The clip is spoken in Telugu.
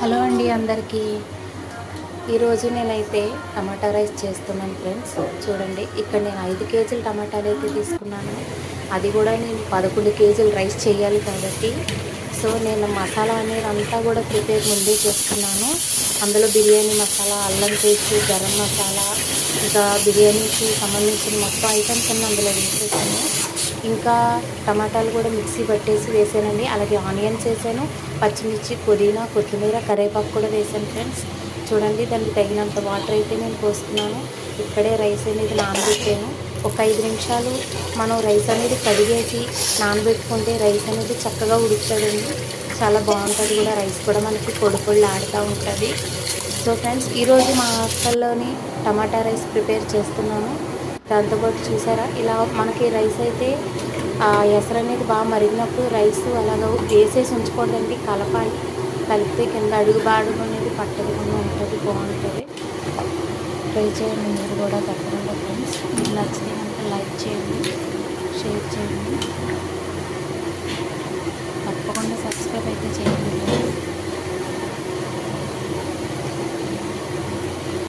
హలో అండి అందరికీ. ఈరోజు నేనైతే టమాటా రైస్ చేస్తున్నాను ఫ్రెండ్స్. చూడండి, ఇక్కడ నేను 5 కేజీల టమాటాలు అయితే తీసుకున్నాను. అది కూడా నేను 11 కేజీలు రైస్ చేయాలి కాబట్టి నేను మసాలా అనేది అంతా కూడా ప్రిపేర్ ముందే చేసుకున్నాను. అందులో బిర్యానీ మసాలా, అల్లం పేస్ట్, గరం మసాలా, ఇంకా బిర్యానీకి సంబంధించిన మొత్తం ఐటమ్స్ అన్నీ అందులో వేసేసాను. ఇంకా టమాటాలు కూడా మిక్సీ పట్టేసి వేసానండి. అలాగే ఆనియన్స్ వేసాను, పచ్చిమిర్చి, పుదీనా, కొత్తిమీర, కరివేపాకు కూడా వేసాను ఫ్రెండ్స్. చూడండి, దానికి తగినంత వాటర్ అయితే నేను పోస్తున్నాను. ఇక్కడే రైస్ అనేది నానబెట్టాను. ఒక 5 నిమిషాలు మనం రైస్ అనేది కడిగేసి నానబెట్టుకుంటే రైస్ అనేది చక్కగా ఉడుకుతుందండి. చాలా బాగుంటుంది కూడా. రైస్ కూడా మనకి పొడి పొడి ఆడుతూ ఉంటుంది. సో ఫ్రెండ్స్, ఈరోజు మా హాస్టల్లోని టమాటా రైస్ ప్రిపేర్ చేస్తున్నాను. దాంతోపాటు చూసారా, ఇలా మనకి రైస్ అయితే ఎసరు అనేది బాగా మరిగినప్పుడు రైస్ అలాగ వేసేసి ఉంచకూడదండి, కలపాలి. కలిపితే కింద అడుగు బాడుగు అనేది పట్టకుండా ఉంటుంది, బాగుంటుంది. ట్రై చేయండి మీరు కూడా తప్పకుండా ఫ్రెండ్స్. మీకు నచ్చితే కనుక లైక్ చేయండి, షేర్ చేయండి, తప్పకుండా సబ్స్క్రైబ్ అయితే చేయండి.